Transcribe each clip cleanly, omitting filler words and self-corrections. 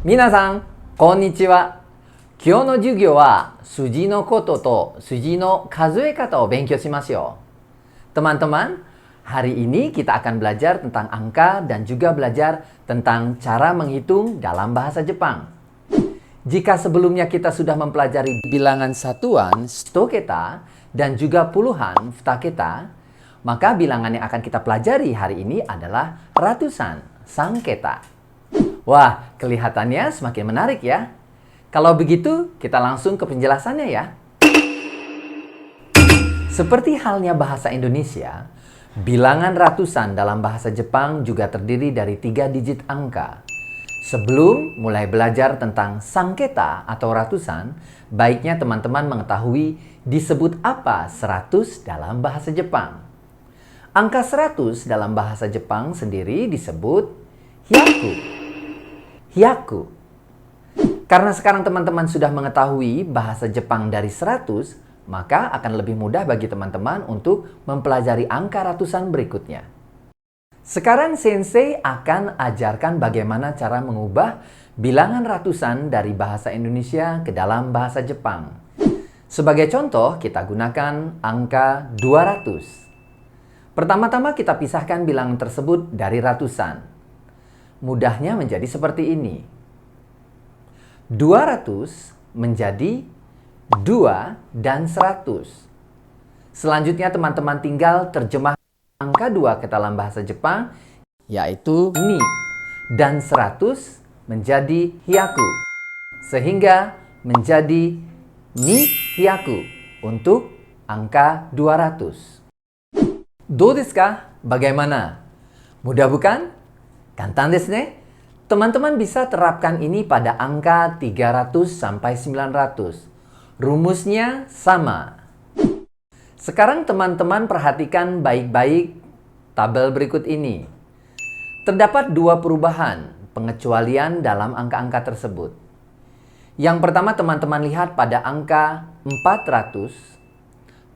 皆さん、こんにちは。今日の授業は数字のことと数字の数え方を勉強しましょう. Teman-teman, hari ini kita akan belajar tentang angka dan juga belajar tentang cara menghitung dalam bahasa Jepang. Jika sebelumnya kita sudah mempelajari bilangan satuan, stoketa, dan juga puluhan, futaketa, maka bilangan yang akan kita pelajari hari ini adalah ratusan, sanketa. Wah, kelihatannya semakin menarik ya. Kalau begitu, kita langsung ke penjelasannya ya. Seperti halnya bahasa Indonesia, bilangan ratusan dalam bahasa Jepang juga terdiri dari 3 digit angka. Sebelum mulai belajar tentang sanketa atau ratusan, baiknya teman-teman mengetahui disebut apa 100 dalam bahasa Jepang. Angka 100 dalam bahasa Jepang sendiri disebut hyaku. Hyaku. Karena sekarang teman-teman sudah mengetahui bahasa Jepang dari 100, maka akan lebih mudah bagi teman-teman untuk mempelajari angka ratusan berikutnya. Sekarang Sensei akan ajarkan bagaimana cara mengubah bilangan ratusan dari bahasa Indonesia ke dalam bahasa Jepang. Sebagai contoh, kita gunakan angka 200. Pertama-tama kita pisahkan bilangan tersebut dari ratusan. Mudahnya menjadi seperti ini. 200 menjadi 2 dan 100. Selanjutnya teman-teman tinggal terjemah angka 2 ke dalam bahasa Jepang, yaitu ni, dan 100 menjadi hyaku, sehingga menjadi ni hyaku untuk angka 200. Do desu ka? Bagaimana? Mudah bukan? Kantan desu ne? Teman-teman bisa terapkan ini pada angka 300 sampai 900. Rumusnya sama. Sekarang teman-teman perhatikan baik-baik tabel berikut ini. Terdapat 2 perubahan, pengecualian dalam angka-angka tersebut. Yang pertama teman-teman lihat pada angka 400,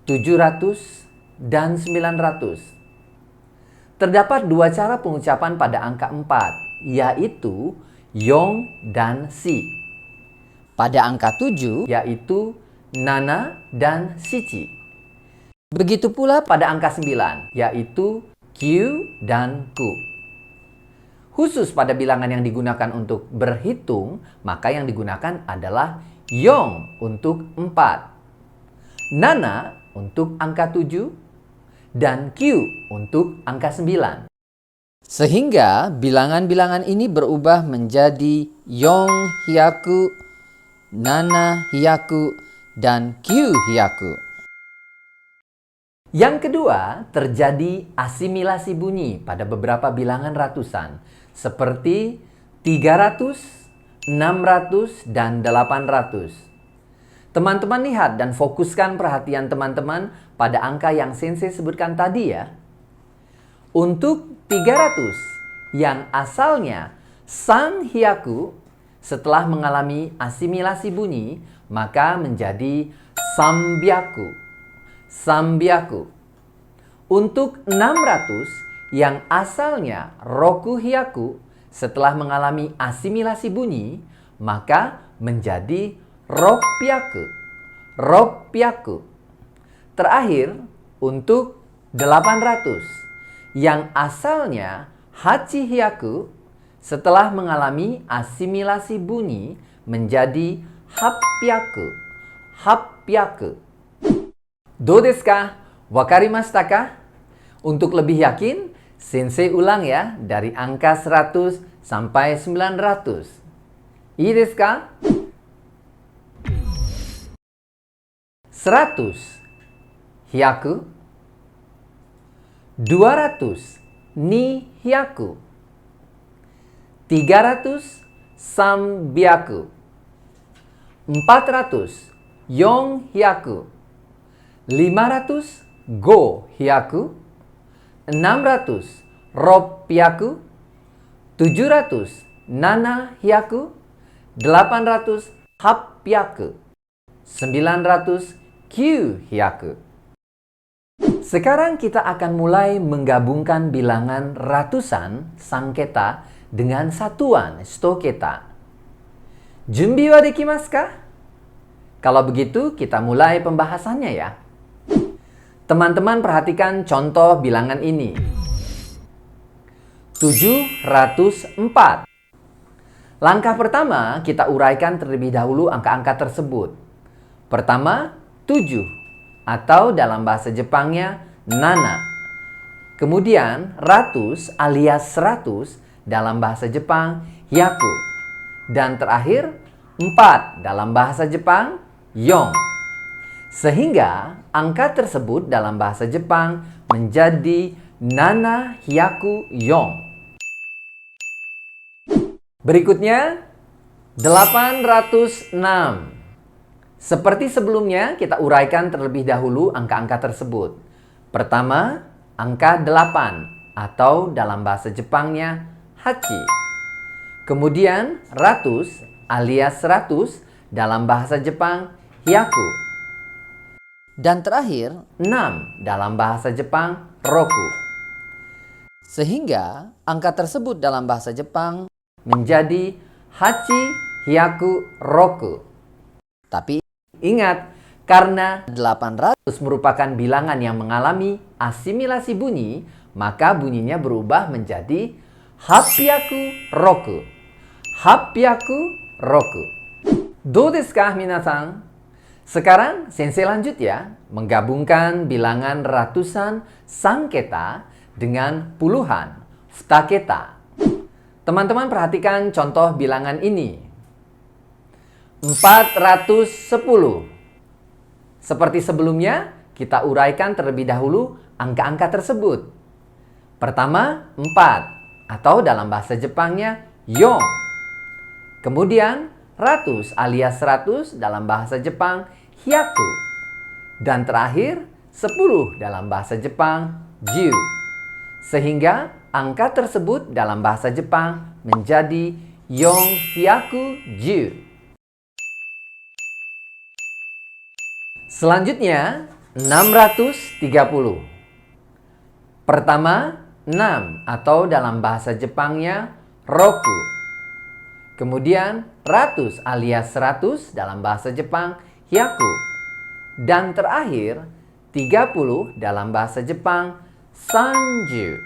700, dan 900. Terdapat 2 cara pengucapan pada angka 4, yaitu yong dan si. Pada angka 7, yaitu nana dan shichi. Begitu pula pada angka 9, yaitu kyu dan ku. Khusus pada bilangan yang digunakan untuk berhitung, maka yang digunakan adalah yong untuk 4, nana untuk angka 7, dan kyu untuk angka 9. Sehingga bilangan-bilangan ini berubah menjadi yong hyaku, nana hyaku, dan kyu hyaku. Yang kedua, terjadi asimilasi bunyi pada beberapa bilangan ratusan, seperti 300, 600, dan 800. Teman-teman lihat dan fokuskan perhatian teman-teman pada angka yang Sensei sebutkan tadi ya. Untuk 300, yang asalnya sang hyaku, setelah mengalami asimilasi bunyi, maka menjadi sambyaku. Sambyaku. Untuk 600, yang asalnya roku hyaku, setelah mengalami asimilasi bunyi, maka menjadi ropyaku. Ropyaku. Terakhir, untuk 800, yang asalnya hachi hyaku, setelah mengalami asimilasi bunyi menjadi hapyaku. Hapyaku. Do desu ka? Wakarimashita ka? Untuk lebih yakin, Sensei ulang ya dari angka 100 sampai 900. Ii desu ka? 100 hyaku, 200 ni hyaku, 300 sambyaku, 400 yong hyaku, 500 go hyaku, 600 ropyaku, 700 nana hyaku, 800 hapyaku, 900 kyu hyaku. Sekarang kita akan mulai menggabungkan bilangan ratusan sanketa dengan satuan stoketa. Junbi wa dekimasu ka? Kalau begitu, kita mulai pembahasannya ya. Teman-teman perhatikan contoh bilangan ini. 704. Langkah pertama, kita uraikan terlebih dahulu angka-angka tersebut. Pertama, 7 atau dalam bahasa Jepangnya nana. Kemudian, ratus alias 100 dalam bahasa Jepang hyaku. Dan terakhir, 4 dalam bahasa Jepang yon. Sehingga angka tersebut dalam bahasa Jepang menjadi nana hyaku yon. Berikutnya, 806. Seperti sebelumnya, kita uraikan terlebih dahulu angka-angka tersebut. Pertama, angka 8 atau dalam bahasa Jepangnya hachi. Kemudian, ratus alias 100 dalam bahasa Jepang hyaku. Dan terakhir, 6 dalam bahasa Jepang roku. Sehingga angka tersebut dalam bahasa Jepang menjadi hachi hyaku roku. Tapi ingat, karena 800 merupakan bilangan yang mengalami asimilasi bunyi, maka bunyinya berubah menjadi hapyaku roku. Hapyaku roku. Do desu ka, minasan? Sekarang sensei lanjut ya, menggabungkan bilangan ratusan sanketa dengan puluhan futaketa. Teman-teman perhatikan contoh bilangan ini. 410. Seperti sebelumnya, kita uraikan terlebih dahulu angka-angka tersebut. Pertama, 4 atau dalam bahasa Jepangnya yon. Kemudian, ratus alias 100 dalam bahasa Jepang hyaku. Dan terakhir, 10 dalam bahasa Jepang ju. Sehingga angka tersebut dalam bahasa Jepang menjadi yon hyaku ju. Selanjutnya, 630. Pertama, 6 atau dalam bahasa Jepangnya roku. Kemudian, ratus alias 100 dalam bahasa Jepang hyaku. Dan terakhir, 30 dalam bahasa Jepang sanju.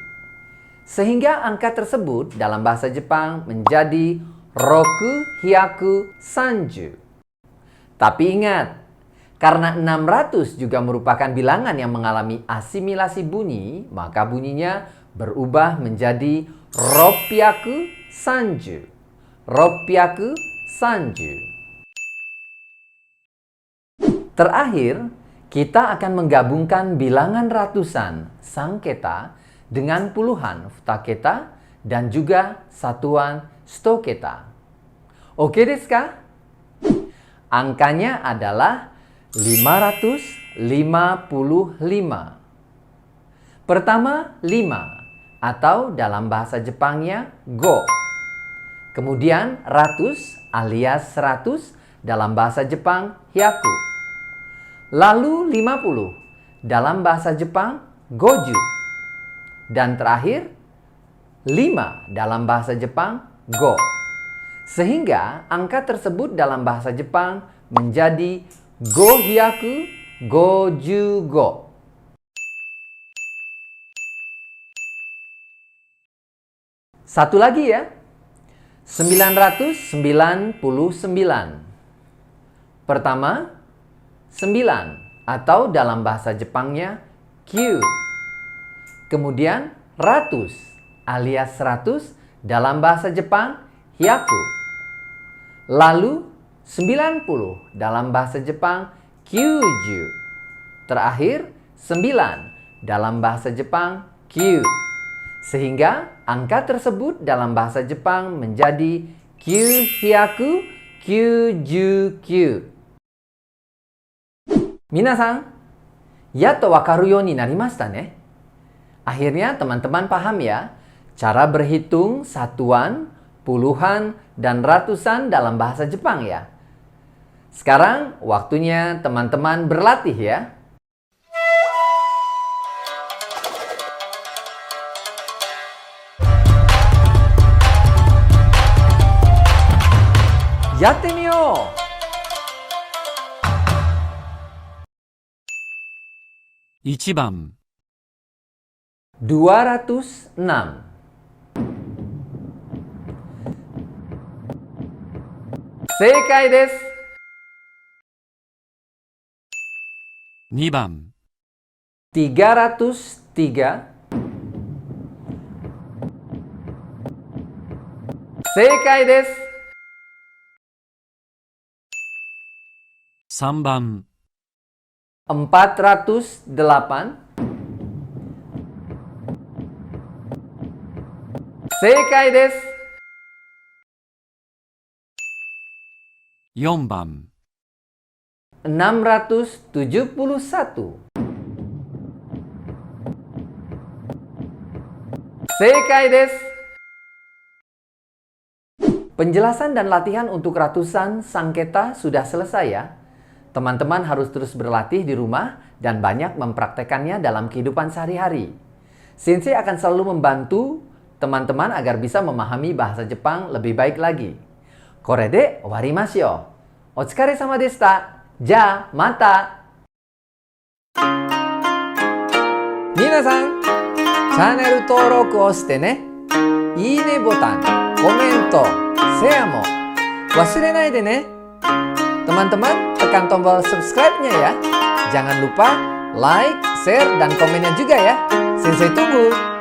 Sehingga angka tersebut dalam bahasa Jepang menjadi roku hyaku sanju. Tapi ingat, karena 600 juga merupakan bilangan yang mengalami asimilasi bunyi, maka bunyinya berubah menjadi ropyaku sanju. Ropyaku sanju. Terakhir, kita akan menggabungkan bilangan ratusan sanketa dengan puluhan futaketa dan juga satuan stoketa. Oke desu ka? Angkanya adalah 555. Pertama, 5 atau dalam bahasa Jepangnya go. Kemudian, ratus alias 100 dalam bahasa Jepang hyaku. Lalu 50 dalam bahasa Jepang goju. Dan terakhir 5 dalam bahasa Jepang go. Sehingga angka tersebut dalam bahasa Jepang menjadi go hyaku goju go. Satu lagi ya. 999. Pertama, 9 atau dalam bahasa Jepangnya Q. Kemudian ratus alias 100 dalam bahasa Jepang hyaku. Lalu 90 dalam bahasa Jepang kyuju. Terakhir 9 dalam bahasa Jepang Q. Sehingga angka tersebut dalam bahasa Jepang menjadi Q-hyaku Q-ju-Q. Minasan, yato wakaru you ni narimashita ne? Akhirnya teman-teman paham ya cara berhitung satuan, puluhan, dan ratusan dalam bahasa Jepang ya. Sekarang waktunya teman-teman berlatih ya. Yatte よう。1番206. 正解です。2番303. 正解です。3番408. 正解です。4番671. 正解です。Penjelasan dan latihan untuk ratusan sangketa sudah selesai ya. Teman-teman harus terus berlatih di rumah dan banyak mempraktekannya dalam kehidupan sehari-hari. Sensei akan selalu membantu teman-teman agar bisa memahami bahasa Jepang lebih baik lagi. Kore de owarimasu yo. Otsukare sama deshita. Ja, mata. Minasan, チャンネル登録をしてね。いいねボタン、コメント、シェアも忘れないでね。Teman-teman, tekan tombol subscribe-nya ya. Jangan lupa like, share, dan komennya juga ya. Sensei tunggu.